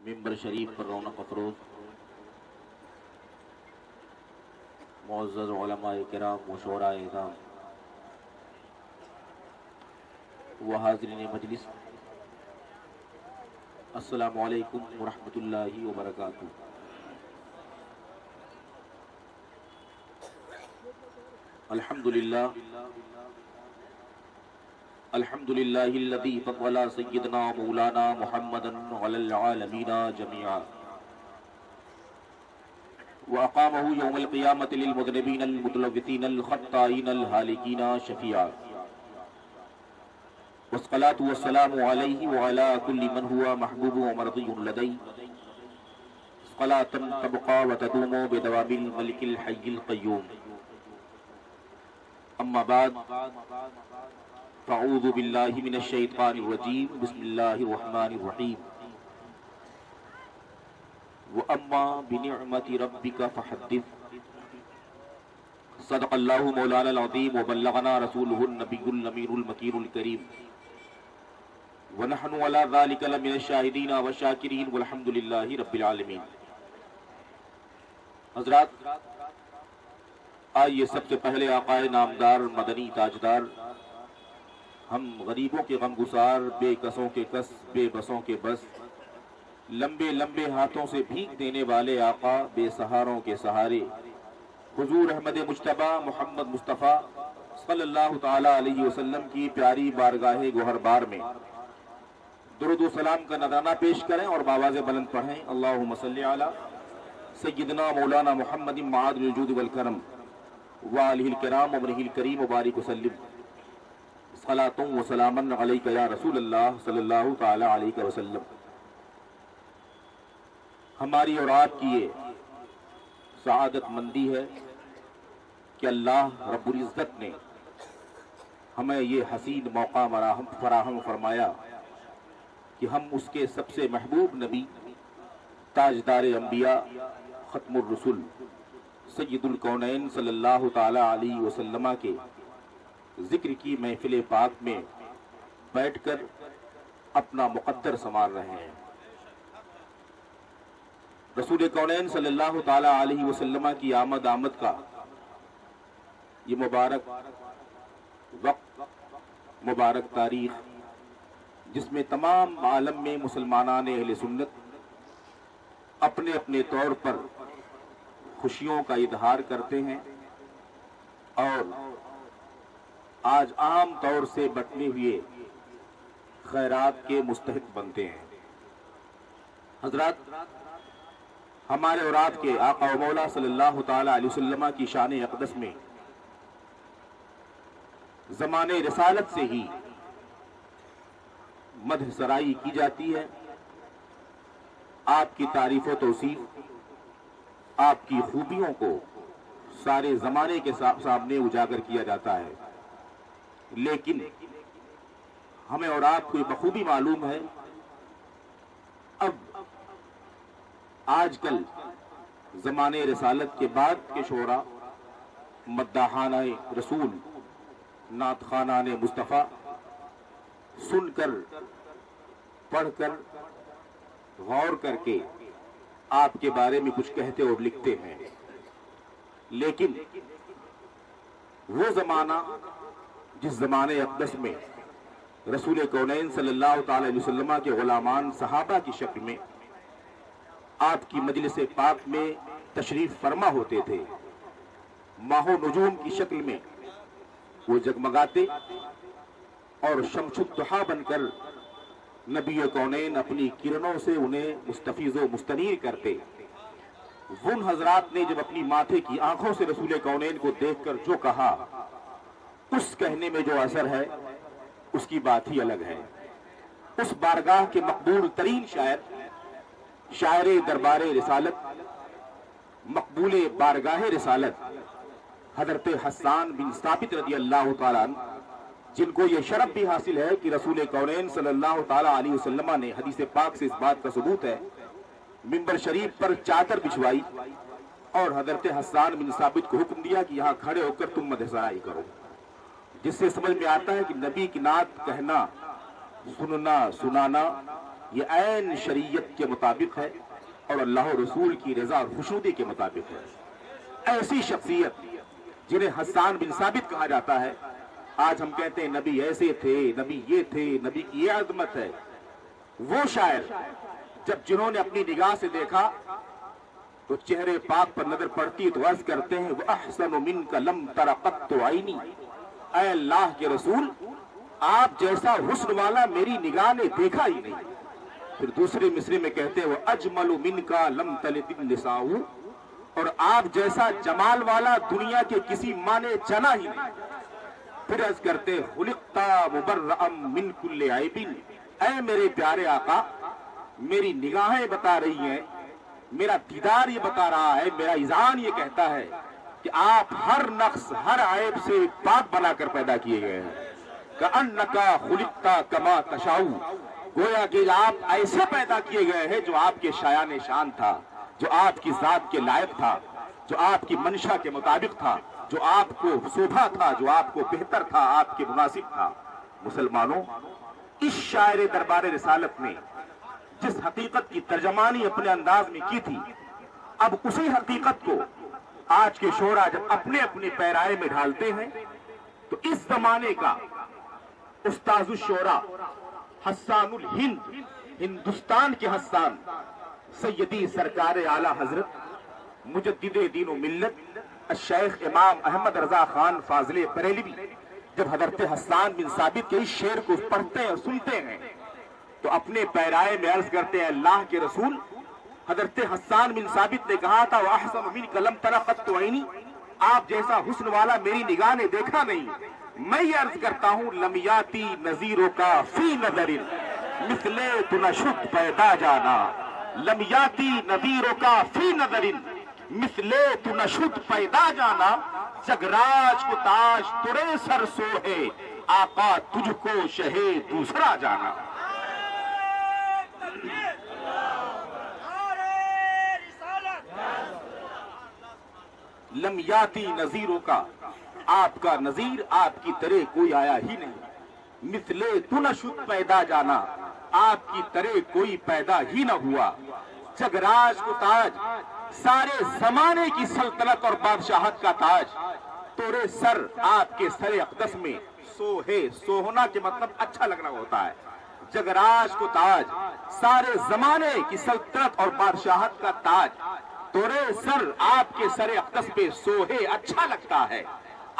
ممبر شریف پر رونق افروز معزز علماء کرام و شعراء اعظام و حاضرین مجلس، السلام علیکم ورحمۃ اللہ وبرکاتہ۔ الحمدللہ الذی فضل سیدنا مولانا محمدا علی العالمین جميعا واقامہ یوم القیامۃ للمذنبین المتلوثین الخطائین الہالکین شفیعا، والصلاة والسلام علیہ وعلی کل من ہوا محبوب ومرضی لدی، صلاة تبقى وتدوم بدوام الملک الحی القیوم۔ اما بعد، فاعوذ باللہ من الشیطان الرجیم، بسم اللہ الرحمن الرحیم۔ وَأَمَّا بِنِعْمَةِ رَبِّكَ فَحَدِّثْ۔ صدق اللہ مولانا العظیم وبلغنا رسولہ النبی الامین المکین الکریم، ونحن علی ذلک لمن الشاہدین والشاکرین والحمد للہ رب العالمین۔ حضرات، آئیے سب سے پہلے آقائے نامدار مدنی تاجدار، ہم غریبوں کے غمگسار، بے کسوں کے کس، بے بسوں کے بس، لمبے لمبے ہاتھوں سے بھیک دینے والے آقا، بے سہاروں کے سہارے، حضور احمد مجتبی محمد مصطفیٰ صلی اللہ تعالی علیہ وسلم کی پیاری بارگاہ گوہر بار میں درود و سلام کا نذرانہ پیش کریں اور بآواز بلند پڑھیں، اللہم صلی علی سیدنا مولانا محمد معادن الجود والکرم وآلہ الکرام ومنہ الکریم وبارک وسلم، صلاۃ و سلام علیک یا رسول اللہ صلی اللہ تعالی علیہ وسلم۔ ہماری اور آپ کی یہ سعادت مندی ہے کہ اللہ رب العزت نے ہمیں یہ حسین موقع فراہم فرمایا کہ ہم اس کے سب سے محبوب نبی، تاجدار انبیاء، ختم الرسل، سید الکونین صلی اللہ تعالی علیہ وسلم کے ذکر کی محفل پاک میں بیٹھ کر اپنا مقدر سنوار رہے ہیں۔ رسول کونین صلی اللہ تعالی علیہ وسلم کی آمد کا یہ مبارک وقت، مبارک تاریخ، جس میں تمام عالم میں مسلمانان اہل سنت اپنے اپنے طور پر خوشیوں کا اظہار کرتے ہیں اور آج عام طور سے بٹنے ہوئے خیرات کے مستحق بنتے ہیں۔ حضرات، ہمارے اور آپ کے آقا و مولا صلی اللہ تعالی علیہ وسلم کی شان اقدس میں زمانے رسالت سے ہی مدح سرائی کی جاتی ہے، آپ کی تعریف و توصیف، آپ کی خوبیوں کو سارے زمانے کے سامنے اجاگر کیا جاتا ہے، لیکن ہمیں اور آپ کو بخوبی معلوم ہے اب آج کل زمانے رسالت کے بعد کے شعراء، مداحان رسول، نعت خوانان مصطفیٰ سن کر، پڑھ کر، غور کر کے آپ کے بارے میں کچھ کہتے اور لکھتے ہیں، لیکن وہ زمانہ جس زمانے اقدس میں رسول کونین صلی اللہ تعالی علیہ وسلم کے غلامان صحابہ کی شکل میں آپ کی مجلس پاک میں تشریف فرما ہوتے تھے، ماہ و نجوم کی شکل میں وہ جگمگاتے اور شمس الضحیٰ بن کر نبی کونین اپنی کرنوں سے انہیں مستفیض و مستنیر کرتے۔ ان حضرات نے جب اپنی ماتھے کی آنکھوں سے رسول کونین کو دیکھ کر جو کہا، اس کہنے میں جو اثر ہے اس کی بات ہی الگ ہے۔ اس بارگاہ کے مقبول ترین شاعر دربار رسالت، مقبول بارگاہ رسالت، حضرت حسان بن ثابت رضی اللہ تعالیٰ عنہ، جن کو یہ شرف بھی حاصل ہے کہ رسول کونین صلی اللہ تعالیٰ علیہ وسلم نے حدیث پاک سے اس بات کا ثبوت ہے، ممبر شریف پر چادر بچھوائی اور حضرت حسان بن ثابت کو حکم دیا کہ یہاں کھڑے ہو کر تم مدح سرائی کرو، جس سے سمجھ میں آتا ہے کہ نبی کی نعت کہنا، سننا، سنانا یہ عین شریعت کے مطابق ہے اور اللہ و رسول کی رضا اور خوشنودی کے مطابق ہے۔ ایسی شخصیت جنہیں حسان بن ثابت کہا جاتا ہے، آج ہم کہتے ہیں نبی ایسے تھے، نبی یہ تھے، نبی کی یہ عظمت ہے، وہ شاعر جب جنہوں نے اپنی نگاہ سے دیکھا تو چہرے پاک پر نظر پڑتی تو عرض کرتے ہیں وَأَحْسَنُ مِنْكَ لَمْ تَرَ قَطُّ عَيْنِي، اے اللہ کے رسول آپ جیسا حسن والا میری نگاہ نے دیکھا ہی نہیں۔ پھر دوسرے مصرے میں کہتے ہیں وَأَجْمَلُ مِنْكَ لَمْ تَلِدِ النِّسَاءُ، اور آپ جیسا جمال والا دنیا کے کسی ماں نے جنا ہی نہیں۔ پھر عرض کرتے خُلِقْتَ مُبَرَّأً مِنْ كُلِّ عَيْبٍ، اے میرے پیارے آقا میری نگاہیں بتا رہی ہیں، میرا دیدار یہ بتا رہا ہے، میرا اذعان یہ کہتا ہے کہ آپ ہر نقص ہر عیب سے پاک بنا کر پیدا کیے گئے ہیں۔ كَأَنَّكَ خُلِقْتَ كَمَا تَشَاءُ، گویا کہ آپ ایسے پیدا کیے گئے ہیں جو آپ کے شایان شان تھا، جو آپ کی ذات کے لائق تھا، جو آپ کی منشا کے مطابق تھا، جو آپ کو شوبھا تھا، جو آپ کو بہتر تھا، آپ کے مناسب تھا۔ مسلمانوں، اس شاعر دربار رسالت نے جس حقیقت کی ترجمانی اپنے انداز میں کی تھی، اب اسی حقیقت کو آج کے شعراء جب اپنے اپنے پیرائے میں ڈھالتے ہیں تو اس زمانے کا استاذ الشعراء حسان الہند، ہندوستان کے حسان، سیدی سرکار اعلیٰ حضرت مجدد دین و ملت الشیخ امام احمد رضا خان فاضل بریلوی جب حضرت حسان بن ثابت کے اس شعر کو پڑھتے ہیں اور سنتے ہیں تو اپنے پیرائے میں عرض کرتے ہیں اللہ کے رسول حضرت حسان بن ثابت نے کہا تھا وَأَحْسَنُ مِنْكَ لَمْ تَرَ قَطُّ عَيْنِي، آپ جیسا حسن والا میری نگاہ نے دیکھا نہیں۔ میں یہ عرض کرتا ہوں لَمْ يَأْتِ نَظِيرُكَ فِي نَظَرٍ مِثْلِ تُنَشُدْ پیدا جانا، لَمْ يَأْتِ نَظِيرُكَ فِي نَظَرٍ مِثْلِ تُنَشُدْ پیدا جانا، جگراج کو تاج ترے سر سو ہے، آقا تجھ کو شہ دوسرا جانا۔ لم یاتی نظیروں کا، آپ کا نظیر آپ کی طرح کوئی آیا ہی نہیں، مثل تنشد پیدا جانا، آپ کی طرح کوئی پیدا ہی نہ ہوا، جگراج کو تاج سارے زمانے کی سلطنت اور بادشاہت کا تاج تورے سر آپ کے سر اقدس میں سوہے، سوہنا کے مطلب اچھا لگنا ہوتا ہے، جگراج کو تاج سارے زمانے کی سلطنت اور بادشاہت کا تاج تورے سر آپ کے سر اقدس پہ سوہے اچھا لگتا ہے،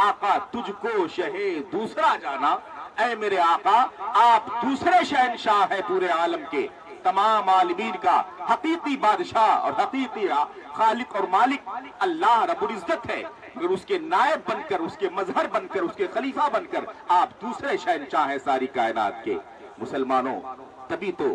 آقا تجھ کو شہ دوسرا جانا، اے میرے آقا آپ دوسرے شہنشاہ ہیں پورے عالم کے، تمام عالمین کا حقیقی بادشاہ اور حقیقی خالق اور مالک اللہ رب العزت ہے، مگر اس کے نائب بن کر، اس کے مظہر بن کر، اس کے خلیفہ بن کر آپ دوسرے شہنشاہ ہیں ساری کائنات کے۔ مسلمانوں، تبھی تو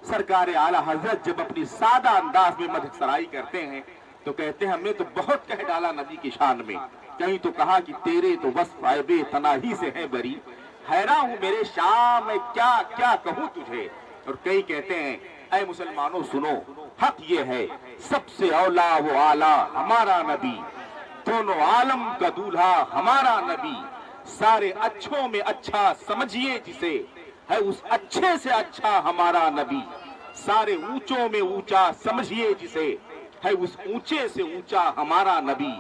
سرکار اعلیٰ حضرت جب اپنی سادہ انداز میں مدح سرائی کرتے ہیں تو کہتے ہیں ہم نے تو بہت کہہ ڈالا نبی کی شان میں، کہیں تو کہا کہ تیرے تو وصف عیب تناہی سے ہیں بری، حیراں ہوں میرے شاہ میں کیا کیا کہوں تجھے، اور کئی کہتے ہیں اے مسلمانوں سنو، حق یہ ہے سب سے اولا وہ اعلیٰ ہمارا نبی، دونوں عالم کا دولہا ہمارا نبی، سارے اچھوں میں اچھا سمجھیے جسے، ہے اس اچھے سے اچھا ہمارا نبی، سارے اونچوں میں اونچا سمجھیے جسے، ہے اس اونچے سے اونچا ہمارا نبی،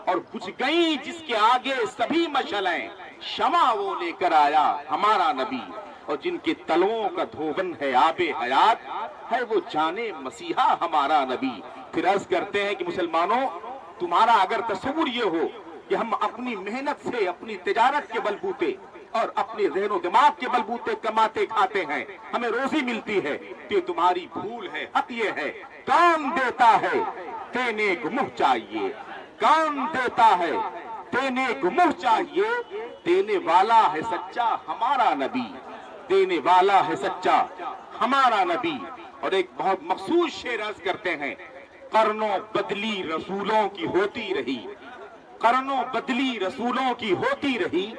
اور بجھ گئی جس کے آگے سبھی مشعلیں، شمع وہ لے کر آیا ہمارا نبی، اور جن کے تلووں کا دھوبن ہے آب حیات، ہے وہ جانے مسیحا ہمارا نبی۔ پھر عرض کرتے ہیں کہ مسلمانوں تمہارا اگر تصور یہ ہو کہ ہم اپنی محنت سے، اپنی تجارت کے بلبوتے اور اپنے ذہن و دماغ کے بلبوتے کماتے کھاتے ہیں، ہمیں روزی ملتی ہے، تو تمہاری بھول ہے، حق یہ ہے کون دیتا ہے دینے کو منہ چاہیے، کون دیتا ہے دینے کو منہ چاہیے، دینے والا ہے سچا ہمارا نبی، دینے والا ہے سچا ہمارا نبی۔ اور ایک بہت مخصوص شعر عرض کرتے ہیں قرنوں بدلی رسولوں کی ہوتی رہی، قرنوں بدلی رسولوں کی ہوتی رہی،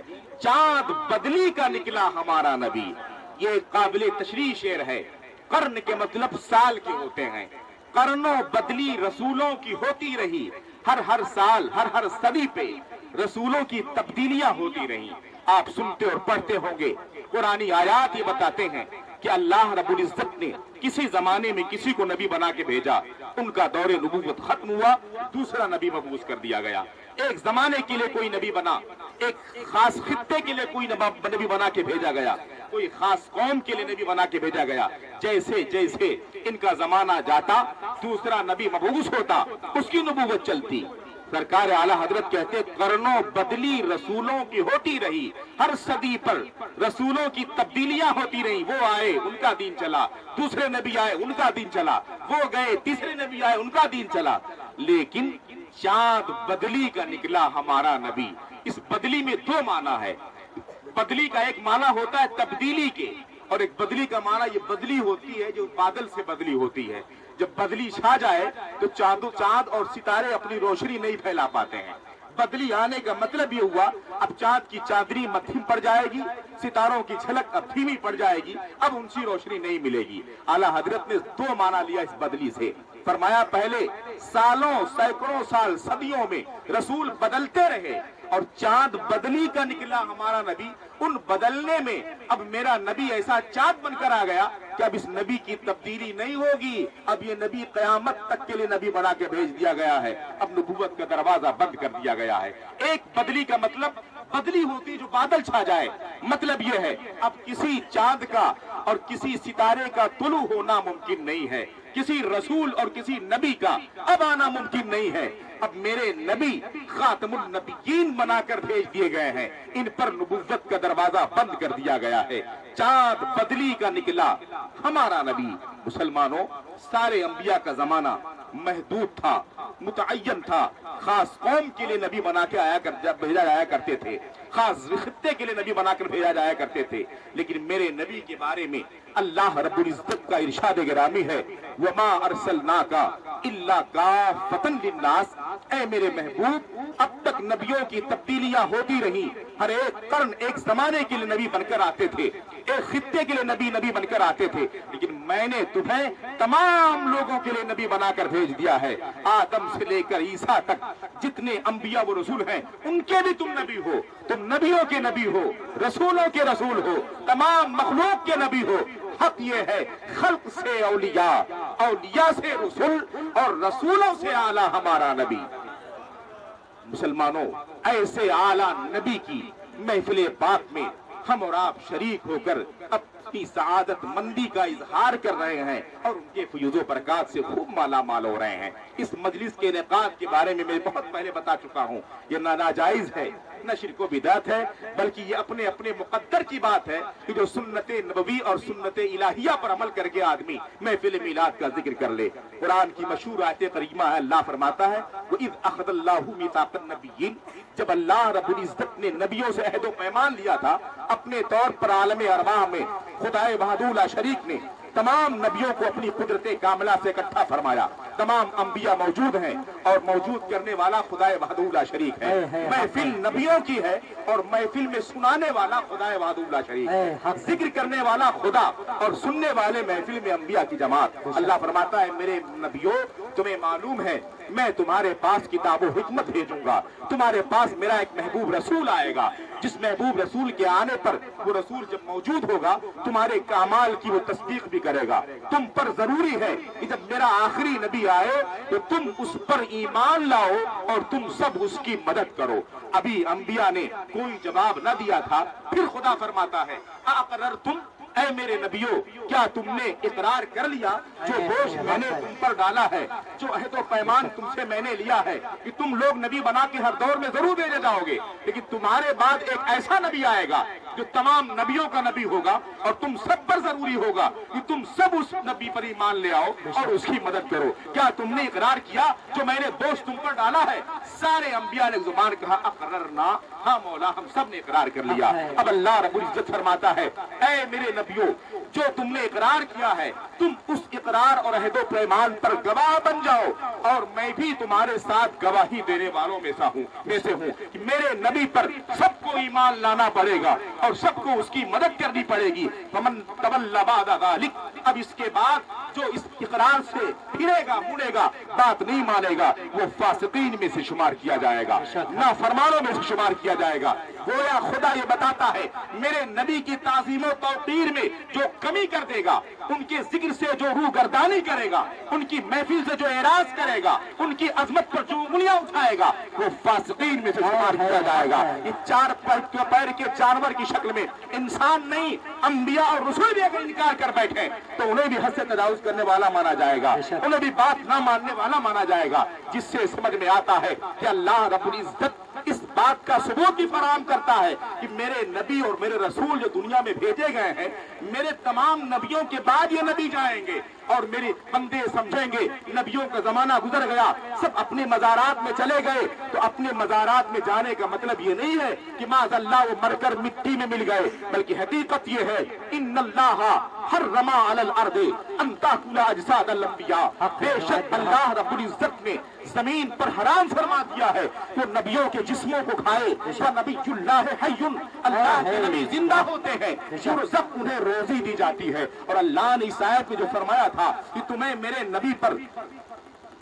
چاند بدلی کا نکلا ہمارا نبی۔ یہ ایک قابل تشریح شعر ہے، قرن کے مطلب سال کے ہوتے ہیں، قرنوں بدلی رسولوں کی ہوتی رہی، ہر سال ہر صدی پہ رسولوں کی تبدیلیاں ہوتی رہی۔ آپ سنتے اور پڑھتے ہوں گے قرآنی آیات یہ بتاتے ہیں کہ اللہ رب العزت نے کسی زمانے میں کسی کو نبی بنا کے بھیجا، ان کا دور نبوت ختم ہوا، دوسرا نبی مبعوث کر دیا گیا۔ ایک زمانے کے لیے کوئی نبی بنا، ایک خاص خطے کے لیے کوئی نبی بنا کے بھیجا گیا، کوئی خاص قوم کے لیے نبی بنا کے بھیجا گیا۔ جیسے جیسے ان کا زمانہ جاتا دوسرا نبی مبعوث ہوتا، اس کی نبوت چلتی۔ سرکار اعلیٰ حضرت کہتے قرنوں بدلی رسولوں کی ہوتی رہی، ہر صدی پر رسولوں کی تبدیلیاں ہوتی رہی۔ وہ آئے ان کا دین چلا، دوسرے نبی آئے ان کا دین چلا، وہ گئے تیسرے نبی آئے ان کا دین چلا، لیکن چاند بدلی کا نکلا ہمارا نبی۔ اس بدلی میں دو معنی ہے۔ بدلی کا ایک معنی ہوتا ہے تبدیلی کے، اور ایک بدلی کا معنی یہ بدلی ہوتی ہے جو بادل سے بدلی ہوتی ہے۔ جب بدلی چھا جائے تو چاند اور ستارے اپنی روشنی نہیں پھیلا پاتے ہیں۔ بدلی آنے کا مطلب یہ ہوا اب چاند کی چاندنی مدھم پڑ جائے گی، ستاروں کی جھلک اب دھیمی پڑ جائے گی، اب ان کی روشنی نہیں ملے گی۔ اعلیٰ حضرت نے دو معنی لیا اس بدلی سے۔ فرمایا پہلے سالوں سینکڑوں سال صدیوں میں رسول بدلتے رہے اور چاند بدلی کا نکلا ہمارا نبی، ان بدلنے میں اب میرا نبی ایسا چاند بن کر آ گیا کہ اب اس نبی کی تبدیلی نہیں ہوگی، اب یہ نبی قیامت تک کے لیے نبی بنا کے بھیج دیا گیا ہے، اب نبوت کا دروازہ بند کر دیا گیا ہے۔ ایک بدلی کا مطلب بدلی ہوتی جو بادل چھا جائے، مطلب یہ ہے اب کسی چاند کا اور کسی ستارے کا طلوع ہونا ممکن نہیں ہے، کسی رسول اور کسی نبی کا اب آنا ممکن نہیں ہے۔ اب میرے نبی خاتم النبیین بنا کر بھیج دیے گئے ہیں، ان پر نبوت کا دروازہ بند کر دیا گیا ہے۔ چاند بدلی کا نکلا ہمارا نبی۔ مسلمانوں، سارے انبیاء کا زمانہ محدود تھا، متعین تھا، خاص قوم کے لیے نبی بنا کے بھیجا جایا کرتے تھے، خاص خطے کے لیے نبی بنا کر بھیجا جایا کرتے تھے، لیکن میرے نبی کے بارے میں اللہ رب العزت کا ارشاد گرامی ہے وَمَا أَرْسَلْنَاكَ إِلَّا كَافَّةً لِلنَّاسِ۔ اے میرے محبوب، اب تک نبیوں کی تبدیلیاں ہوتی رہی، ہر ایک قرن ایک زمانے کے لیے نبی بن کر آتے تھے، ایک خطے کے لیے نبی بن کر آتے تھے، لیکن میں نے تمہیں تمام لوگوں کے لیے نبی بنا کر بھیج دیا ہے۔ آدم سے لے کر عیسیٰ تک جتنے انبیاء و رسول ہیں ان کے بھی تم نبی ہو، تم نبیوں کے نبی ہو، رسولوں کے رسول ہو، تمام مخلوق کے نبی ہو۔ حق یہ ہے خلق سے اولیاء، اولیاء سے رسول، اور رسولوں سے اعلیٰ ہمارا نبی۔ مسلمانوں، ایسے اعلیٰ نبی کی محفل پاک میں ہم اور آپ شریک ہو کر اپنی سعادت مندی کا اظہار کر رہے ہیں اور ان کے فیوز و برکات سے خوب مالا مال ہو رہے ہیں۔ اس مجلس کے انعقاد کے بارے میں میں بہت پہلے بتا چکا ہوں، یہ نہ ناجائز ہے نہ شرک و بدعت ہے، بلکہ یہ اپنے اپنے مقدر کی بات ہے کہ جو سنت نبوی اور سنت الہیہ پر عمل کر کے آدمی محفل میلاد کا ذکر کر لے۔ قرآن کی مشہور آیت کریمہ ہے، اللہ فرماتا ہے وَإِذْ أَخَذَ اللَّهُ مِيثَاقَ النَّبِيِّينَ، جب اللہ رب العزت نے نبیوں سے عہد و پیمان لیا تھا اپنے طور پر عالم ارواح میں، خدائے وحدہ لا شریک نے تمام نبیوں کو اپنی قدرت کاملہ سے اکٹھا فرمایا۔ تمام انبیاء موجود ہیں اور موجود کرنے والا خدائے وحدہ لا شریک ہے۔ محفل نبیوں کی ہے اور محفل میں سنانے والا خدائے وحدہ لا شریک ہے، ذکر کرنے والا خدا اور سننے والے محفل میں انبیاء کی جماعت۔ اللہ فرماتا ہے میرے نبیوں، تمہیں معلوم ہے میں تمہارے پاس کتاب و حکمت بھیجوں گا، تمہارے پاس میرا ایک محبوب رسول آئے گا، جس محبوب رسول کے آنے پر وہ رسول جب موجود ہوگا تمہارے اعمال کی وہ تصدیق بھی کرے گا۔ تم پر ضروری ہے کہ جب میرا آخری نبی آئے تو تم اس پر ایمان لاؤ اور تم سب اس کی مدد کرو۔ ابھی انبیاء نے کوئی جواب نہ دیا تھا، پھر خدا فرماتا ہے اَأَقْرَرْتُمْ، اے میرے نبیوں کیا تم نے اقرار کر لیا جو بوجھ میں نے تم پر ڈالا ہے، جو عہد و پیمان تم سے میں نے لیا ہے کہ تم لوگ نبی بنا کے ہر دور میں ضرور بھیجے جاؤ گے، لیکن تمہارے بعد ایک ایسا نبی آئے گا جو تمام نبیوں کا نبی ہوگا اور تم سب پر ضروری ہوگا کہ تم سب اس نبی پر ایمان لے آؤ اور اس کی مدد کرو۔ کیا تم نے اقرار کیا جو میں نے بوجھ تم پر ڈالا ہے؟ سارے انبیاء نے زبان کہا اقررنا، ہاں مولا ہم سب نے اقرار کر لیا۔ اب اللہ رب العزت فرماتا ہے اے میرے نبیوں، جو تم نے اقرار کیا ہے تم اس اقرار اور عہد و پیمان پر گواہ بن جاؤ، اور میں بھی تمہارے ساتھ گواہی دینے والوں میں سے ہوں کہ میرے نبی پر سب کو ایمان لانا پڑے گا اور سب کو اس کی مدد کرنی پڑے گی۔ فمن تولى بعد ذلك، اب اس کے بعد جو اس اقرار سے پھرے گا مڑے گا بات نہیں مانے گا وہ فاسقین میں سے شمار کیا جائے گا، نافرمانوں میں سے شمار کیا جائے گا۔ گویا خدا یہ بتاتا ہے میرے نبی کی تعظیم و توقیر میں جو کمی کر دے گا، ان کے ذکر سے جو روح گردانی کرے گا، ان کی محفل سے جو اعراض کرے گا، ان کی عظمت پر جو انگلیاں اٹھائے گا وہ فاسقین میں سے شمار کیا جائے گا۔ یہ چار پیر کے جانور کی شکل میں انسان نہیں، انبیاء اور رسول بھی اگر انکار کر بیٹھے تو انہیں بھی حد سے تجاوز کرنے والا مانا جائے گا، انہیں بھی بات نہ ماننے والا مانا جائے گا، جس سے سمجھ میں آتا ہے کہ اللہ رب العزت اس بات کا ثبوت ہی فراہم کرتا ہے کہ میرے نبی اور میرے رسول جو دنیا میں بھیجے گئے ہیں، میرے تمام نبیوں کے بعد یہ نبی جائیں گے اور میرے بندے سمجھیں گے نبیوں کا زمانہ گزر گیا، سب اپنے مزارات میں چلے گئے۔ تو اپنے مزارات میں جانے کا مطلب یہ نہیں ہے کہ معاذ اللہ وہ مر کر مٹی میں مل گئے، بلکہ حقیقت یہ ہے ان اللہ حرم علی الارض ان تاکل اجساد الانبیاء، بے شک اللہ رب العزت نے زمین پر حرام فرما دیا ہے وہ نبیوں کے جسموں کو کھائے۔ نبی اللہ حی، اللہ کے نبی زندہ ہوتے ہیں، یرزق انہیں روزی دی جاتی ہے۔ اور اللہ نے اس آیت میں جو فرمایا تھا کہ تمہیں میرے نبی پر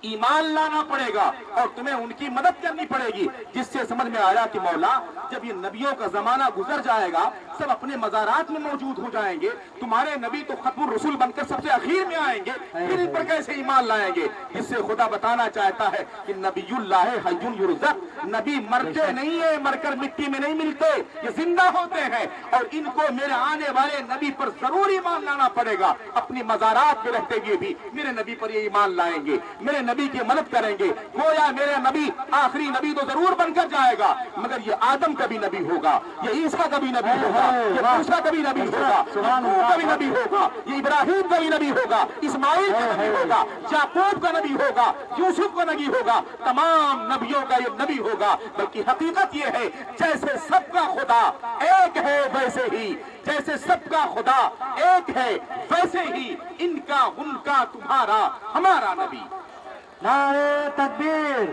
ایمان لانا پڑے گا اور تمہیں ان کی مدد کرنی پڑے گی، جس سے سمجھ میں آیا کہ مولا جب یہ نبیوں کا زمانہ گزر جائے گا، سب اپنے مزارات میں موجود ہو جائیں گے، تمہارے نبی تو ختم الرسول بن کر سب سے اخیر میں آئیں گے، پھر ان پر کیسے ایمان لائیں گے؟ جس سے خدا بتانا چاہتا ہے کہ نبی اللہ حی یرزق، نبی مرتے نہیں ہیں، مر کر مٹی میں نہیں ملتے، یہ زندہ ہوتے ہیں اور ان کو میرے آنے والے نبی پر ضرور ایمان لانا پڑے گا۔ اپنی مزارات میں رہتے ہوئے بھی میرے نبی پر یہ ایمان لائیں گے، میرے نبی کی مدد کریں گے۔ گویا میرے نبی آخری نبی تو ضرور بن کر جائے گا، مگر یہ آدم کا بھی نبی ہوگا، یہ عیسیٰ کا بھی نبی ہوگا، یہ موسیٰ کا بھی نبی ہوگا، یعقوب کا بھی نبی ہوگا، یہ ابراہیم کا بھی نبی ہوگا، اسماعیل کا نبی ہوگا، یعقوب کا نبی ہوگا، یوسف کا نبی ہوگا، تمام نبیوں کا یہ نبی ہوگا۔ بلکہ حقیقت یہ ہے جیسے سب کا خدا ایک ہے ویسے ہی، جیسے سب کا خدا ایک ہے ویسے ہی ان کا ان کا تمہارا ہمارا نبی۔ نعرہ تکبیر،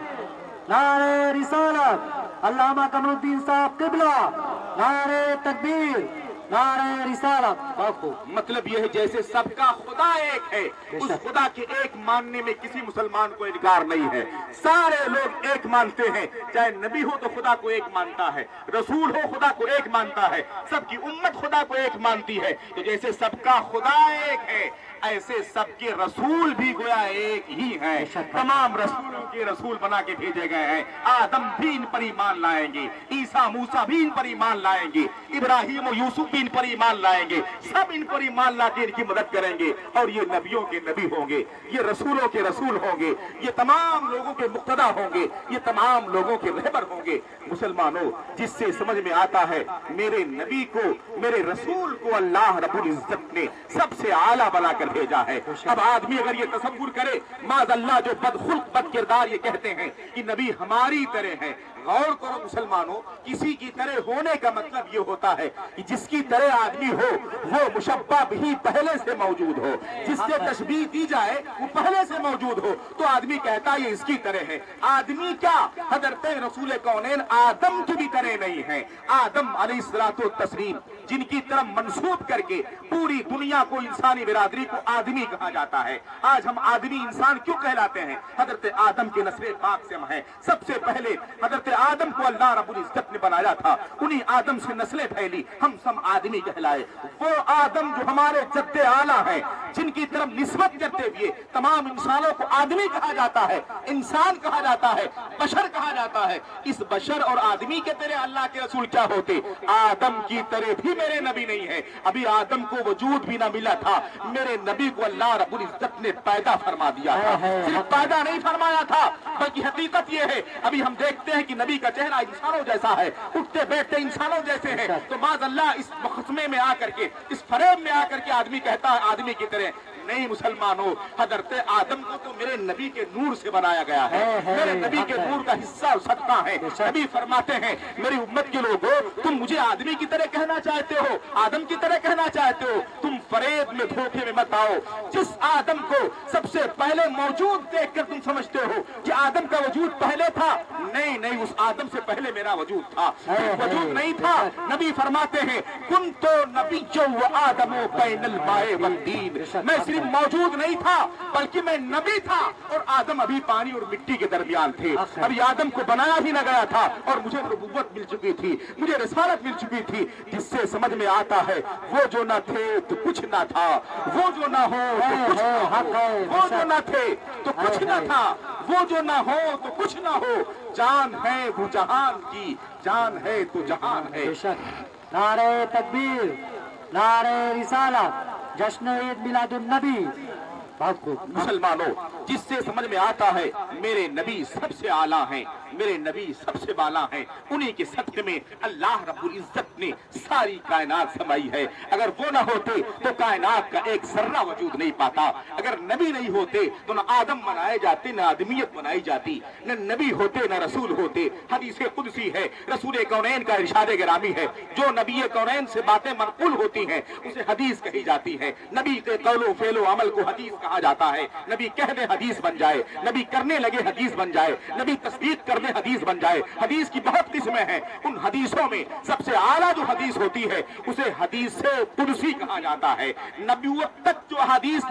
نعرہ رسالت، علامہ قمر الدین صاحب قبلہ، نعرہ تکبیر، نعرہ رسالت۔ مطلب یہ ہے جیسے سب کا خدا ایک ہے، اس خدا کے ایک ماننے میں کسی مسلمان کو انکار نہیں ہے، سارے لوگ ایک مانتے ہیں، چاہے نبی ہو تو خدا کو ایک مانتا ہے، رسول ہو خدا کو ایک مانتا ہے، سب کی امت خدا کو ایک مانتی ہے۔ تو جیسے سب کا خدا ایک ہے ایسے سب کے رسول بھی گویا ایک ہی ہیں، تمام رسولوں کے رسول بنا کے بھیجے گئے ہیں۔ آدم بھی ان پر ایمان لائیں گے، عیسیٰ موسیٰ بھی ان پر ایمان لائیں گے، ابراہیم و یوسف بھی ان پر ایمان لائیں گے، سب ان پر ایمان لا کے ان کی مدد کریں گے اور یہ نبیوں کے نبی ہوں گے، یہ رسولوں کے رسول ہوں گے، یہ تمام لوگوں کے مقتدا ہوں گے، یہ تمام لوگوں کے رہبر ہوں گے۔ مسلمانوں، جس سے سمجھ میں آتا ہے میرے نبی کو، میرے رسول کو اللہ رب العزت نے سب سے اعلیٰ بنا کر بھیجا ہے۔ اب آدمی اگر یہ تصور کرے معاذ اللہ جو بدخلق بد کردار یہ کہتے ہیں کہ نبی ہماری طرح ہے، غور کرو مسلمانوں، کسی کی طرح ہونے کا مطلب یہ ہوتا ہے کہ جس کی طرح آدمی ہو وہ مشبہ بھی پہلے سے موجود ہو، جس سے تشبیہ دی جائے وہ پہلے سے موجود ہو تو آدمی کہتا یہ اس کی طرح ہے۔ آدمی کیا، حضرت رسول کونین آدم کی بھی طرح نہیں ہے۔ آدم علیہ الصلوۃ والتسلیم جن کی طرف منسوب کر کے پوری دنیا کو، انسانی برادری کو آدمی کہا جاتا ہے۔ آج ہم آدمی انسان کیوں کہلاتے ہیں؟ حضرت آدم کے نسل پاک سے ہم ہیں۔ سب سے پہلے حضرت آدم کو اللہ رب العزت نے بنایا تھا، انہی آدم سے نسلیں پھیلی، ہم سب آدمی کہلائے۔ وہ آدم جو ہمارے جد اعلیٰ ہیں، جن کی طرف نسبت کرتے ہوئے تمام انسانوں کو آدمی کہا جاتا ہے، انسان کہا جاتا ہے، بشر کہا جاتا ہے۔ اس بشر اور آدمی کے طرح اللہ کے رسول کیا ہوتے؟ آدم کی طرح بھی میرے نبی نہیں ہے۔ ابھی آدم کو وجود بھی نہ ملا تھا، میرے نبی کو اللہ رب العزت نے پیدا فرما دیا تھا۔ صرف پیدا نہیں فرمایا تھا بلکہ حقیقت یہ ہے ابھی ہم دیکھتے ہیں کہ نبی کا چہرہ انسانوں جیسا ہے، اٹھتے بیٹھتے انسانوں جیسے ہیں، تو معاذ اللہ اس مقدمے میں آ کر کے، اس فریب میں آ کر کے آدمی کہتا ہے آدمی کی طرح نہیں۔ مسلمانوں، حضرت آدم کو تو میرے نبی کے نور سے بنایا گیا ہے، میرے نبی کے نور کا حصہ اور صدقہ ہے۔ نبی فرماتے ہیں میری امت کے لوگوں، تم مجھے آدمی کی طرح کہنا چاہتے ہو، آدم کی طرح کہنا چاہتے ہو، تم فریب میں دھوکے میں مت آؤ۔ جس آدم کو سب سے پہلے موجود دیکھ کر تم سمجھتے ہو کہ آدم کا وجود پہلے تھا، نہیں نہیں، اس آدم سے پہلے میرا وجود تھا، وجود نہیں تھا۔ نبی فرماتے ہیں کنتو نبی و آدم بین الماء والدین، میں صرف موجود نہیں تھا بلکہ میں نبی تھا اور آدم ابھی پانی اور مٹی کے درمیان تھے. ابھی آدم کو بنایا ہی نہ گیا تھا اور مجھے نبوت مل چکی تھی, مجھے رسالت مل چکی تھی, جس سے سمجھ میں آتا ہے وہ جو نہ تھے تو کچھ نہ تھا, وہ جو نہ ہو تو کچھ نہ ہو, وہ جو نہ تھے تو کچھ نہ تھا, وہ جو نہ ہو تو کچھ نہ ہو, جان ہے وہ جہان کی, جان ہے تو جہان ہے. بے شک. نعرہ تکبیر, نعرہ رسالت, جشن عید میلاد النبی. بہت خوب. مسلمانوں, جس سے سمجھ میں آتا ہے میرے نبی سب سے اعلیٰ ہیں, میرے نبی سب سے بالا ہیں, انہی کے صدقے میں اللہ رب العزت نے ساری کائنات سمائی ہے. اگر وہ نہ ہوتے تو کائنات کا ایک ذرہ وجود نہیں پاتا. اگر نبی نہیں ہوتے تو نہ آدم بنائے جاتے, نہ آدمیت بنائی جاتی, نہ نبی ہوتے نہ رسول ہوتے. حدیث قدسی ہے, رسول کونین کا ارشاد گرامی ہے, جو نبی کونین سے باتیں منقول ہوتی ہیں اسے حدیث کہی جاتی ہے. نبی کے قول و فعل و عمل کو حدیث کہا جاتا ہے. نبی کہہ دے حدیث بن جائے, نبی کرنے لگے حدیث بن جائے, نبی تصدیق کر دے حدیث بن جائے. حدیث کی بہت قسمیں ہیں, ان حدیثوں میں سب سے اعلیٰ جو حدیث ہوتی ہے اسے حدیث قدسی کہا جاتا ہے. نبوت تک جو حدیث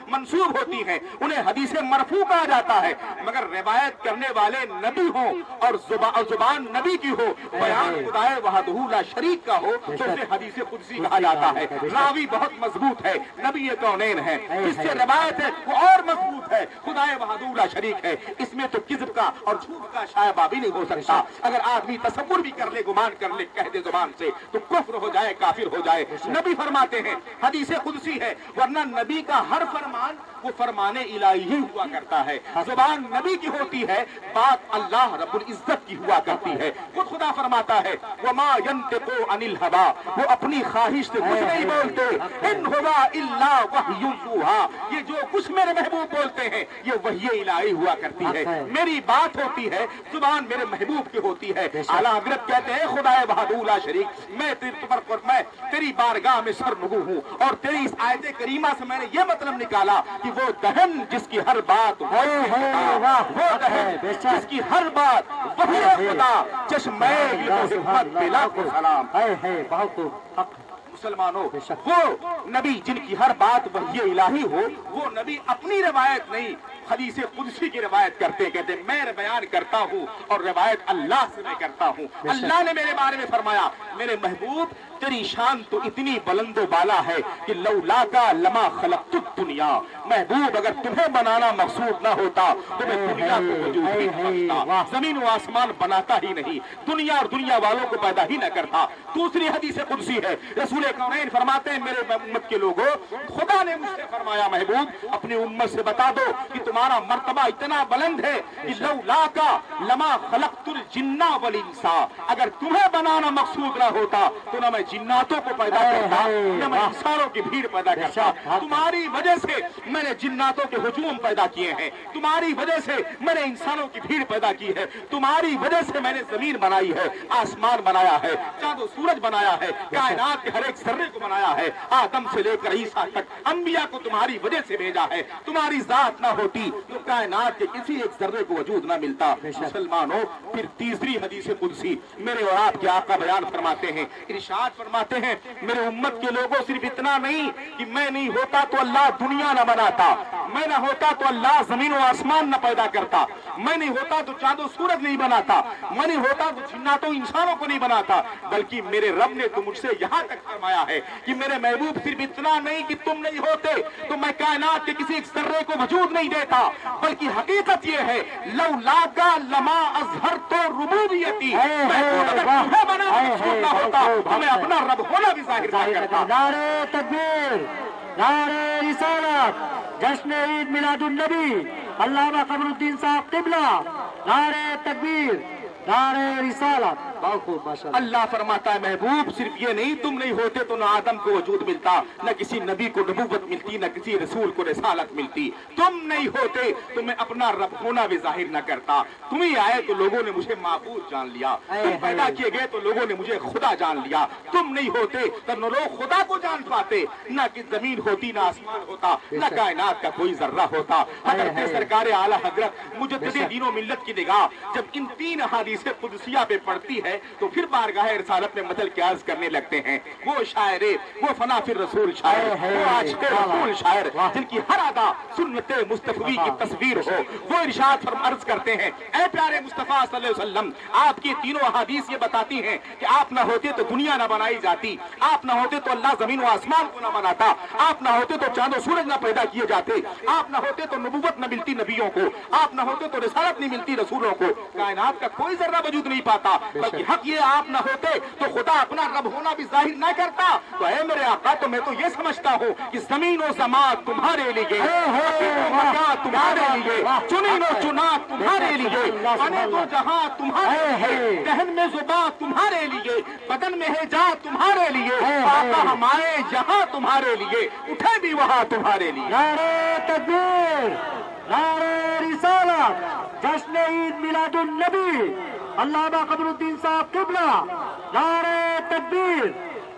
منسوب ہوتی ہیں انہیں حدیث مرفوع کہا جاتا ہے. مگر روایت کرنے والے نبی ہوں اور زبان نبی کی ہو, بیان خدائے وحدہ لا شریک کا ہو تو اسے حدیث قدسی کہا جاتا ہے. راوی بہت مضبوط ہے, نبی کونین ہے, جس سے روایت ہے وہ اور مضبوط ہے, خدائے وحدہ لا شریک ہے. اس میں تو کذب کا اور جھوٹ کا شائبہ بھی نہیں ہو سکتا. اگر آدمی تصور بھی کر لے, گمان کر لے, کہہ دے زبان سے تو کفر ہو جائے, کافر ہو جائے. نبی فرماتے ہیں حدیث قدسی ہے, ورنہ نبی کا ہر فرمان وہ فرمان الہی ہی ہوا کرتا ہے. زبان نبی کی ہوتی ہے, بات اللہ رب العزت کی ہوا کرتی ہے. خود خدا فرماتا ہے وما ينطق عن الهوى, وہ اپنی خواہش سے کچھ نہیں بولتے, ان هو الا وحی یوحی, یہ جو کچھ میرے محبوب بولتے ہیں یہ وحی الہی ہوا کرتی ہے. میری بات ہوتی ہے, زبان میرے محبوب کی ہوتی ہے. اعلیٰ حضرت کہتے ہیں خدائے وحدہ لا شریک, میں تیری بارگاہ میں سرنگو ہوں اور تیری اس آیت کریمہ سے میں نے یہ مطلب نکالا کہ وہ دہن جس کی ہر بات وہ دہن جس کی ہر بات وحی خدا, چشمہ علم و حکمت بلا کو سلام. مسلمانوں, وہ نبی جن کی ہر بات وحی الہی ہو, وہ نبی اپنی روایت نہیں حدیث قدسی کی روایت کرتے, کہتے میں بیان کرتا ہوں اور روایت اللہ سے میں کرتا ہوں. اللہ نے میرے بارے میں فرمایا میرے محبوب تیری شان تو اتنی بلند و بالا ہے کہ لولا کا لما خلقت الدنیا, محبوب اگر تمہیں بنانا مقصود نہ ہوتا تو میں دنیا کو وجود ہی نہ کرتا, زمین و آسمان بناتا ہی نہیں, دنیا اور دنیا والوں کو پیدا ہی نہ کرتا. دوسری حدیث قدسی ہے, رسول کونین فرماتے ہیں میرے امت کے لوگوں, خدا نے مجھ سے فرمایا محبوب اپنی امت سے بتا دو کہ تمہارا مرتبہ اتنا بلند ہے کہ لولا کا لما خلقت الجن والانس, اگر تمہیں بنانا مقصود نہ ہوتا تو نہ میں جناتوں کو پیدا کرتا نہ میں انسانوں کی بھیڑ پیدا کرتا. تمہاری وجہ سے میں نے جناتوں کے ہجوم پیدا کیے ہیں, تمہاری وجہ سے میں نے انسانوں کی بھیڑ پیدا کی ہے, تمہاری وجہ سے میں نے زمین بنائی ہے, آسمان بنایا ہے, چاند و سورج بنایا ہے, کائنات کے ہر ایک ذرے کو بنایا ہے, آدم سے لے کر عیسیٰ تک انبیاء کو تمہاری وجہ سے بھیجا ہے. تمہاری ذات نہ ہوتی تو کائنات کے کسی ایک ذرے کو وجود نہ ملتا. مسلمانوں, پھر تیسری حدیث قدسی میرے اور آپ کے آقا بیان فرماتے ہیں, ارشاد فرماتے ہیں میرے امت کے لوگوں صرف اتنا نہیں کہ میں نہیں ہوتا تو اللہ دنیا نہ بناتا, میں نہ ہوتا تو اللہ زمین و آسمان نہ پیدا کرتا, میں نہیں ہوتا تو چاند و سورج نہیں بناتا, میں نہیں ہوتا تو جناتوں انسانوں کو نہیں بناتا, بلکہ میرے رب نے تو مجھ سے یہاں تک فرمایا ہے کہ میرے محبوب صرف اتنا نہیں کہ تم نہیں ہوتے تو میں کائنات کے کسی ایک ذرے کو وجود نہیں دیتا, بلکہ حقیقت یہ ہے لولا کا لما اظہرت ربوبیتی, تمہیں بنانا مقصود نہ ہوتا تو میں اپنا رب ہونا بھی ظاہر نہ کرتا. نعرہ تکبیر, نعرہ رسالت, جشن عید میلاد النبی, علامہ قمر الدین صاحب قبلہ, نعرہ تکبیر, نعرہ رسالت. اللہ فرماتا ہے محبوب صرف یہ نہیں تم نہیں ہوتے تو نہ آدم کو وجود ملتا, نہ کسی نبی کو نبوت ملتی, نہ کسی رسول کو رسالت ملتی. تم نہیں ہوتے تو میں اپنا رب ہونا بھی ظاہر نہ کرتا. تم ہی آئے تو لوگوں نے مجھے معبود جان لیا, تم پیدا کیے گئے تو لوگوں نے مجھے خدا جان لیا. تم نہیں ہوتے تو نہ لوگ خدا کو جان پاتے, نہ کہ زمین ہوتی نہ آسمان ہوتا, نہ کائنات کا کوئی ذرہ ہوتا. حضرت سرکار اعلیٰ حضرت مجدد دین و ملت کی نگاہ جب ان تین احادیث قدسیہ پہ پڑتی ہے ہے تو پھر بارگاہ رسالت میں مدل کے عرض کرنے لگتے ہیں. وہ شاعر، وہ فنا فی الرسول شاعر، وہ عاشق رسول شاعر جن کی ہر ادا سنت مصطفی کی تصویر ہو، وہ ارشاد عرض کرتے ہیں اے پیارے مصطفیٰ صلی اللہ علیہ وسلم، آپ کی تینوں احادیث یہ بتاتی ہیں کہ آپ نہ ہوتے تو دنیا نہ بنائی جاتی، آپ نہ ہوتے تو اللہ زمین و آسمان کو نہ بناتا، آپ نہ ہوتے تو چاند و سورج نہ پیدا کیے جاتے، آپ نہ ہوتے تو نبوت نہ ملتی نبیوں کو، آپ نہ ہوتے تو رسالت نہیں ملتی رسولوں کو، کائنات کا کوئی ذرہ وجود نہیں پاتا، بلکہ حق یہ آپ نہ ہوتے تو خدا اپنا رب ہونا بھی ظاہر نہ کرتا. تو اے میرے آقا، تو میں تو یہ سمجھتا ہوں کہ زمین و زمان تمہارے لیے، تمہارے لیے، چنین و چنا تمہارے لیے، بنے تو جہاں تمہارے لیے، ذہن میں زباں تمہارے لیے، بدن میں ہے جان تمہارے لیے، آقا ہمارے جہاں تمہارے لیے، اٹھے بھی وہاں تمہارے لیے. نعرہ تکبیر، نعرہ رسالت، جشن عید میلاد النبی، علامہ قمر الدین صاحب قبلہ، نعرہ تکبیر،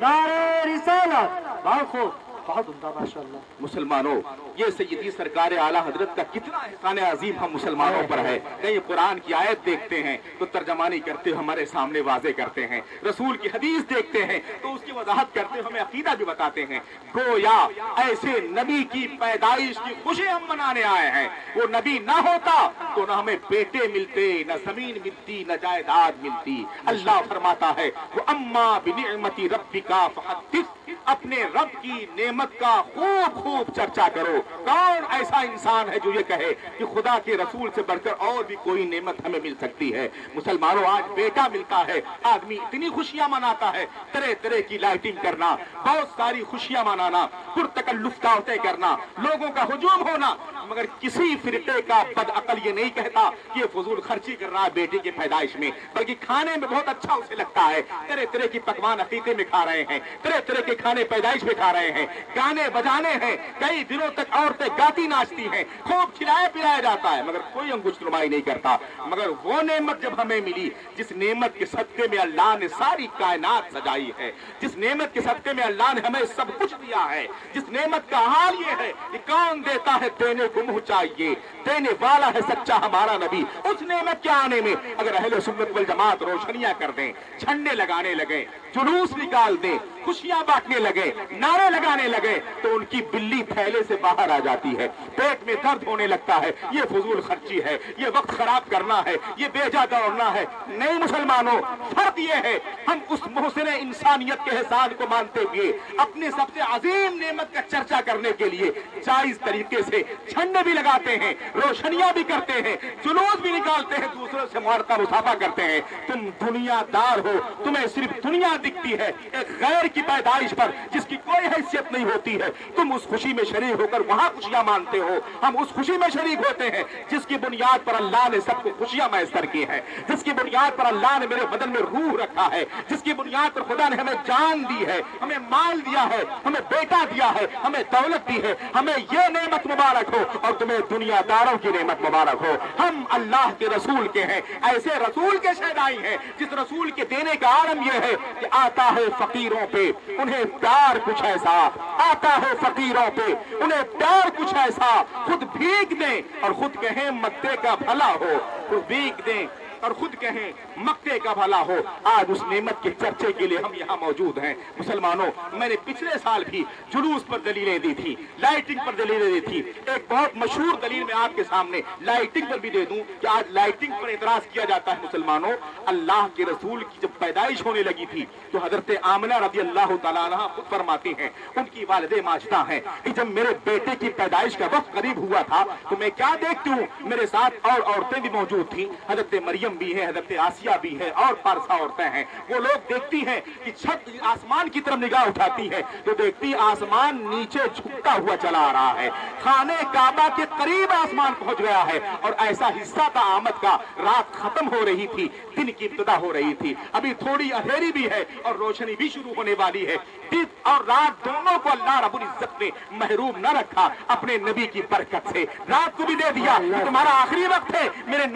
نعرہ رسالت. بہت خوب، بہت عمدہ، ماشاءاللہ. مسلمانوں، یہ سیدی سرکار اعلیٰ حضرت کا کتنا احسان عظیم ہم مسلمانوں پر ہے. کہیں قرآن کی آیت دیکھتے ہیں تو ترجمانی کرتے ہمارے سامنے واضح کرتے ہیں، رسول کی حدیث دیکھتے ہیں تو اس کی وضاحت کرتے ہمیں عقیدہ بھی بتاتے ہیں. گویا ایسے نبی کی پیدائش کی خوشی ہم منانے آئے ہیں. وہ نبی نہ ہوتا تو نہ ہمیں بیٹے ملتے، نہ زمین ملتی، نہ جائیداد ملتی. اللہ فرماتا ہے وَأَمَّا بِنِعْمَةِ رَبِّكَ فَحَدِّثْ، اپنے رب کی نعمت کا خوب خوب چرچا کرو. کون ایسا انسان ہے جو یہ کہے کہ خدا کے رسول سے بڑھ کر اور بھی کوئی نعمت ہمیں مل سکتی ہے؟ مسلمانوں، آج بیٹا ملتا ہے، آدمی اتنی خوشیاں مناتا ہے، طرح طرح کی لائٹنگ کرنا، بہت ساری خوشیاں منانا، پرتکلف دعوتیں کرنا، لوگوں کا ہجوم ہونا، مگر کسی فرقے کا بد عقل یہ نہیں کہتا کہ یہ فضول خرچی کر رہا ہے بیٹے کی پیدائش میں، بلکہ کھانے میں بہت اچھا اسے لگتا ہے. طرح طرح کی پکوان عقیقے میں کھا رہے ہیں، طرح طرح کے کھانے پیدائش میں کھا رہے ہیں، گانے بجانے ہیں، کئی دنوں تک عورتیں گاتی ناچتی ہیں، خوب کھلایا پلایا جاتا ہے، مگر کوئی انگشت نمائی نہیں کرتا. مگر وہ نعمت جب ہمیں ملی جس نعمت کے صدقے میں اللہ نے ساری کائنات سجائی ہے، جس نعمت کے صدقے میں اللہ نے ہمیں سب کچھ دیا ہے، جس نعمت کا حال یہ ہے کہ کون دیتا ہے دینے کو منہ چاہیے، دینے والا ہے سچا ہمارا نبی. اس نعمت کے آنے میں اگر اہل سنت والجماعت روشنیاں کر دیں، جھنڈے لگانے لگے، جلوس نکال دیں، خوشیاں بانٹنے لگے، نعرے لگانے لگے، تو ان کی بلی تھیلے سے باہر آ جاتی ہے، پیٹ میں درد ہونے لگتا ہے. یہ فضول خرچی ہے، یہ وقت خراب کرنا ہے، یہ بیجا دوڑنا ہے. نہیں مسلمانوں، فرق یہ ہے ہم اس محسن انسانیت کے احسان کو مانتے ہوئے اپنے سب سے عظیم نعمت کا چرچا کرنے کے لیے جائز طریقے سے جھنڈے بھی لگاتے ہیں، روشنیاں بھی کرتے ہیں، جلوس بھی نکالتے ہیں، دوسروں سے معارضہ مصافحہ کرتے ہیں. تم دنیا دار ہو، تمہیں صرف دنیا دکھتی ہے، ایک غیر کی پیدائش پر جس کی کوئی حیثیت نہیں ہوتی ہے تم اس خوشی میں شریک ہو کر وہاں خوشیاں مانتے ہو. ہم اس خوشی میں شریک ہوتے ہیں جس کی بنیاد پر اللہ نے سب کو خوشیاں میسر کی ہیں، جس کی بنیاد پر اللہ نے میرے بدن میں روح رکھا ہے، جس کی بنیاد پر خدا نے ہمیں جان دی ہے، ہمیں مال دیا ہے، ہمیں بیٹا دیا ہے، ہمیں دولت دی ہے. ہمیں یہ نعمت مبارک ہو اور تمہیں دنیا داروں کی نعمت مبارک ہو. ہم اللہ کے رسول کے ہیں، ایسے رسول کے شہدائی ہیں جس رسول کے دینے کا عالم یہ ہے کہ آتا ہے فقیروں پہ انہیں پیار کچھ ایسا، آتا ہے فقیروں پہ انہیں پیار کچھ ایسا، خود بھیگ دیں اور خود کہیں مکتے کا بھلا ہو، خود بھیگ دیں اور خود کہیں مکتے کا بھلا ہو. آج اس نعمت کے چرچے کے لیے ہم یہاں موجود ہیں. مسلمانوں، میں نے پچھلے سال بھی جلوس پر دلیلیں دی تھی، لائٹنگ پر دلیلیں دی تھی. ایک بہت مشہور دلیل میں آپ کے سامنے لائٹنگ پر بھی دے دوں کہ آج لائٹنگ پر اعتراض کیا جاتا ہے. مسلمانوں، اللہ کے رسول کی جب پیدائش ہونے لگی تھی تو حضرت آمنہ رضی اللہ تعالیٰ عنہ خود فرماتی ہیں، ان کی والدہ ماجدہ ہیں کہ جب میرے بیٹے کی پیدائش کا وقت قریب ہوا تھا تو میں کیا دیکھتی ہوں، میرے ساتھ اور عورتیں بھی موجود تھیں، حضرت مریم بھی ہے، حضرت آسیہ بھی ہے، اور پارسا عورتیں ہیں. وہ لوگ دیکھتی ہیں کہ چھت آسمان کی طرف نگاہ اٹھاتی ہے تو دیکھتی آسمان نیچے جھکتا ہوا چلا آ رہا ہے، خانے کعبہ کے قریب آسمان پہنچ گیا ہے. اور ایسا حصہ تھا آمد کا، رات ختم ہو رہی تھی، دن کی ابتدا ہو رہی تھی، ابھی تھوڑی اندھیری بھی ہے اور روشنی بھی شروع ہونے والی ہے. دن اور رات دونوں کو اللہ رب العزت نے محروم نہ رکھا اپنے نبی کی برکت سے. رات کو بھی دے دیا کہ تمہارا آخری وقت ہے، میرے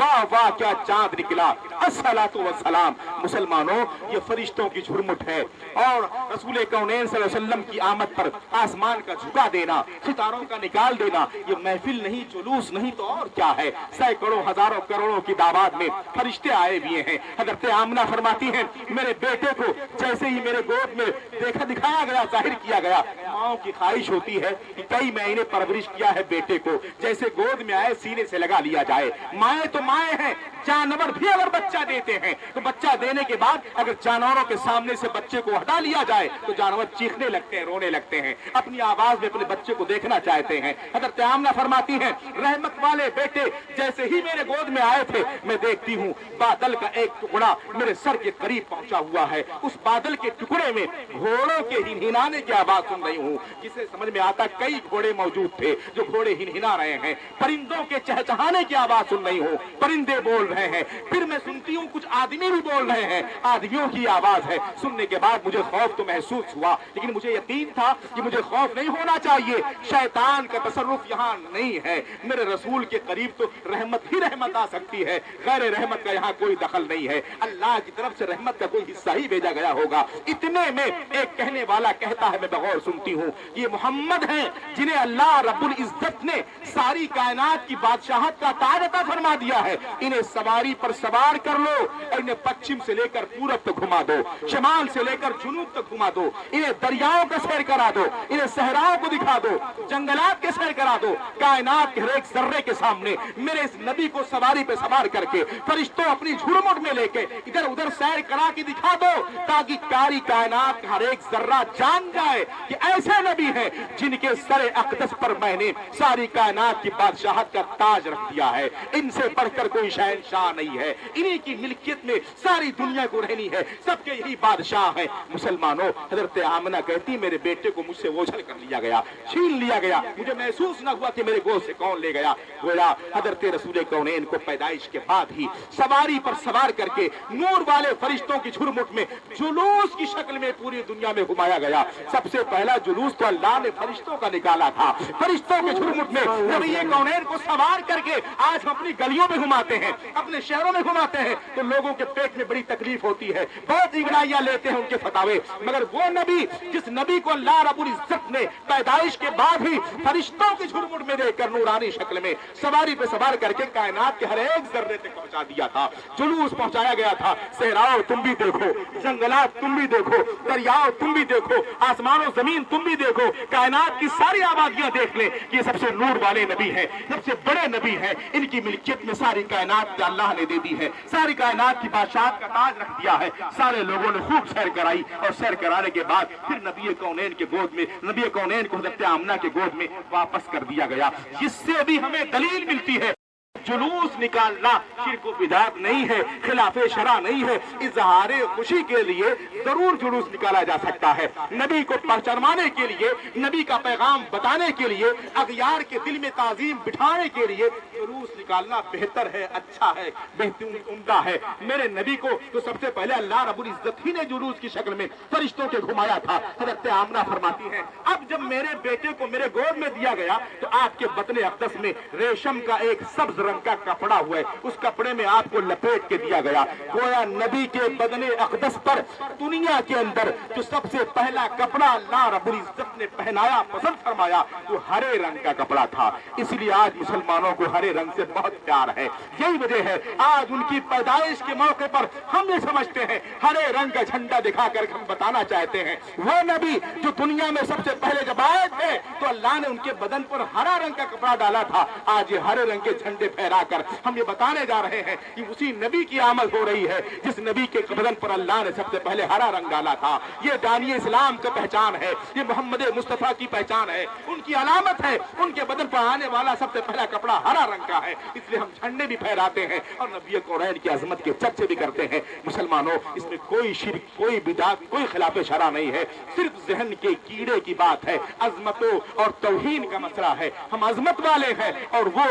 واہ واہ کیا چاند نکلا، الصلاۃ والسلام۔ مسلمانوں یہ فرشتوں کی جھرمٹ ہے، اور رسول کونین صلی اللہ علیہ وسلم کی آمد پر آسمان کا جھکا دینا، ستاروں کا نکال دینا، یہ محفل نہیں، جلوس نہیں تو اور کیا ہے؟ سینکڑوں ہزاروں کروڑوں کی تعداد میں فرشتے آئے ہوئے ہیں۔ حضرت آمنہ فرماتی ہیں میرے بیٹے کو جیسے ہی میرے گود میں دیکھا دکھایا گیا، ظاہر کیا گیا، ماؤں کی خواہش ہوتی ہے کہ کئی مہینے پرورش کیا ہے بیٹے کو، جیسے گود میں آئے سینے سے لگا لیا جائے۔ مائیں تو مائیں ہیں، جانور بھی اگر بچہ دیتے ہیں تو بچہ دینے کے بعد اگر جانوروں کے سامنے سے بچے کو ہٹا لیا جائے تو جانور چیخنے لگتے ہیں، رونے لگتے ہیں، اپنی آواز میں اپنے بچے کو دیکھنا چاہتے ہیں۔ حضرت آمنہ فرماتی ہیں رحمت والے بیٹے جیسے ہی میرے گود میں آئے تھے میں دیکھتی ہوں بادل کا ایک ٹکڑا میرے سر کے قریب پہنچا ہوا ہے، اس بادل کے ٹکڑے میں گھوڑوں کے ہنہنانے کی آواز سن رہی ہوں، جسے سمجھ میں آتا کئی گھوڑے موجود تھے جو گھوڑے ہنہنا رہے ہیں، پرندوں کے چہچہانے کی آواز سن رہی ہوں، پرندے بول رہے ہیں، پھر میں سنتی ہوں کچھ آدمی بھی بول رہے ہیں، آدمیوں کی آواز ہے۔ سننے کے بعد مجھے خوف تو محسوس ہوا، لیکن مجھے یقین تھا کہ مجھے خوف نہیں ہونا چاہیے، شیطان کا تصرف یہاں نہیں ہے، میرے رسول کے قریب تو رحمت ہی رحمت آ سکتی ہے، غیر رحمت کا یہاں کوئی دخل نہیں ہے، اللہ کی طرف سے رحمت کا کوئی حصہ ہی بھیجا گیا ہوگا۔ اتنے میں ایک کہنے والا کہتا ہے، میں بغور سنتی ہوں، یہ محمد ہیں جنہیں اللہ رب العزت نے ساری کائنات کی بادشاہت کا تاج عطا فرما دیا ہے، انہیں سواری پر سوار کر لو اور انہیں پچھم سے لے کر پورب تک گھما دو، شمال سے لے کر جنوب تک گھما دو، انہیں دریاؤں کا سیر کرا دو، انہیں صحراؤں کو دکھا دو، جنگلات کے سیر کرا دو، کائنات کے ہر ایک ذرے کے سامنے میرے اس نبی کو سواری پہ سوار کر کے فرشتوں اپنی جھرمٹ میں لے کے ادھر ادھر سیر کرا کے دکھا دو، تاکہ کاری کائنات کا ہر ایک ذرہ جان جائے کہ ایسے نبی ہیں جن کے سر اقدس پر میں نے ساری کائنات کی بادشاہت کا تاج رکھ دیا ہے، ان سے بڑھ کر کوئی شہنشاہ نہیں ہے، انہی کی ملکیت میں ساری دنیا کو رہنی ہے، سب کے یہی بادشاہ ہیں۔ مسلمانوں حضرت آمنہ کہتی میرے بیٹے کو مجھ سے اوجھل کر لیا گیا، چھین لیا گیا، مجھے محسوس نہ ہوا کہ میرے گود سے کون لے گیا، گویا حضرت رسول کونین کو پیدائش کے بعد ہی سواری پر سوار کر کے نور والے فرشتوں کی جھرمٹ میں جلوس کی شکل میں پوری دنیا میں گھمایا گیا۔ سب سے پہلا جلوس تو اللہ نے فرشتوں کا نکالا تھا، فرشتوں کے جھرمٹ میں نبی کونین کو سوار کر کے آج ہم اپنی گلیوں میں گھماتے ہیں، اپنے شہروں میں گھماتے ہیں تو لوگوں کے پیٹ میں بڑی تکلیف ہوتی ہے، بہت انگڑائیاں لیتے ہیں ان کے فتاوے، مگر وہ نبی جس نبی کو اللہ رب العزت نے پیدائش کے بعد ہی فرشتوں کی جھرمٹ میں دے کر نورانی شکل میں سواری پہ سوار کر کے کائنات کے ہر ایک ذرے تک پہنچا دیا تھا، جلوس پہنچایا گیا تھا۔ صحراؤ تم بھی دیکھو، جنگلات تم بھی دیکھو، دریاؤ تم بھی دیکھو، آسمان و زمین تم بھی دیکھو، کائنات کی ساری آبادیاں دیکھ لیں، یہ سب سے نور والے نبی ہیں، سب سے بڑے نبی ہیں، ان کی ملکیت میں ساری کائنات اللہ نے دے دی ہے، ساری کائنات کی بادشاہت کا تاج رکھ دیا ہے۔ سارے لوگوں نے خوب سیر کرائی اور سیر کرانے کے بعد پھر نبی کونین کے گود میں، نبی کونین کو حضرت آمنہ کے گود میں واپس کر دیا گیا، جس سے بھی ہمیں دلیل ملتی ہے جلوس نکالنا شرک و بدعت نہیں ہے، خلاف شرع نہیں ہے، اظہار خوشی کے لیے ضرور جلوس نکالا جا سکتا ہے، نبی کو پہچانوانے کے لیے، نبی کا پیغام بتانے کے لیے، اغیار کے دل میں تعظیم بٹھانے کے لیے جلوس نکالنا بہتر ہے، اچھا ہے، بہترین عمدہ ہے۔ میرے نبی کو تو سب سے پہلے اللہ رب العزت ہی نے جلوس کی شکل میں فرشتوں کے گھمایا تھا۔ حضرت آمنہ فرماتی ہیں اب جب میرے بیٹے کو میرے گود میں دیا گیا تو آپ کے بطن اقدس میں ریشم کا ایک سبز رنگ کا کپڑا ہوا ہے، اس کپڑے میں آپ کو لپیٹ کے دیا گیا، گویا نبی کے بدن اقدس پر دنیا کے اندر جو سب سے پہلا کپڑا اللہ رب العزت نے پہنایا، پسند فرمایا، وہ ہرے رنگ کا کپڑا تھا۔ اس لیے آج مسلمانوں کو ہرے رنگ سے بہت پیار ہے، یہی وجہ ہے آج ان کی پیدائش کے موقع پر ہم یہ سمجھتے ہیں، ہرے رنگ کا جھنڈا دکھا کر ہم بتانا چاہتے ہیں وہ نبی جو دنیا میں سب سے پہلے جب آئے تھے تو اللہ نے ان کے بدن پر ہرا رنگ کا کپڑا ڈالا تھا، آج یہ ہرے رنگ کے جھنڈے پھیرا کر ہم یہ بتانے جا رہے ہیں کہ اسی نبی کی آمد ہو رہی ہے جس نبی کے بدن پر اللہ نے سب سے پہلے ہرا رنگ ڈالا تھا۔ یہ دانی اسلام کا پہچان ہے، یہ محمد مصطفیٰ کی پہچان ہے، ان کی علامت ہے، ان کے بدن پر آنے والا سب سے پہلا کپڑا ہرا رنگ کا ہے، اس لیے ہم جھنڈے بھی پھہراتے ہیں اور نبی کونین کی عظمت کے چرچے بھی کرتے ہیں۔ مسلمانوں اس میں کوئی شرک، کوئی بدعت، کوئی خلاف شرع نہیں ہے، صرف ذہن کے کیڑے کی بات ہے، عظمتوں اور توہین کا مسئلہ ہے۔ ہم عظمت والے ہیں اور وہ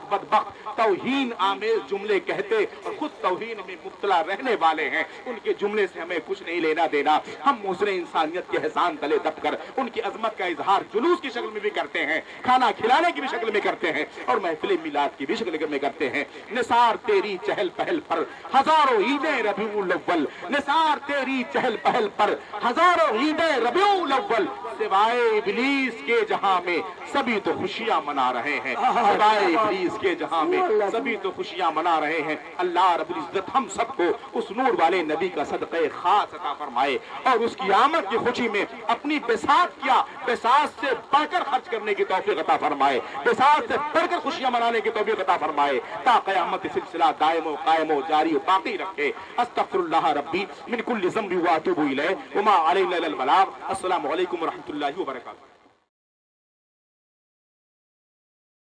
بدبخت توہین آمیز جملے کہتے اور خود توہین میں مبتلا رہنے والے ہیں، ان کے جملے سے ہمیں کچھ نہیں لینا دینا۔ ہم محسن انسانیت کے احسان تلے دب کر ان کی عظمت کا اظہار جلوس کی شکل میں بھی کرتے ہیں، کھانا کھلانے کی بھی شکل میں کرتے ہیں اور محفل میلاد کی بھی شکل میں کرتے ہیں۔ نثار تیری چہل پہل پر ہزاروں عیدیں ربیع الاول، نثار تیری چہل پہل پر ہزاروں عیدیں ربیع الاول، سوائے ابلیس کے جہاں میں سبھی تو خوشیاں منا رہے ہیں، سوائے ابلیس کے جہاں میں سبھی تو خوشیاں منا رہے ہیں۔ اللہ رب العزت ہم سب کو اس نور والے نبی کا صدقہ خاص عطا فرمائے اور اس کی آمد کی خوشی میں اپنی بساط سے بڑھ کر خرچ کرنے کی توفیق عطا فرمائے، بساط سے بڑھ کر خوشیاں منانے کی توفیق عطا فرمائے، تا قیامت سلسلہ دائم و قائم و جاری و باقی رکھے۔ استغفر اللہ ربی من کل ذنب واتوب الیہ وما علینا الا البلاغ۔ السلام علیکم ورحمۃ اللہ وبرکاتہ۔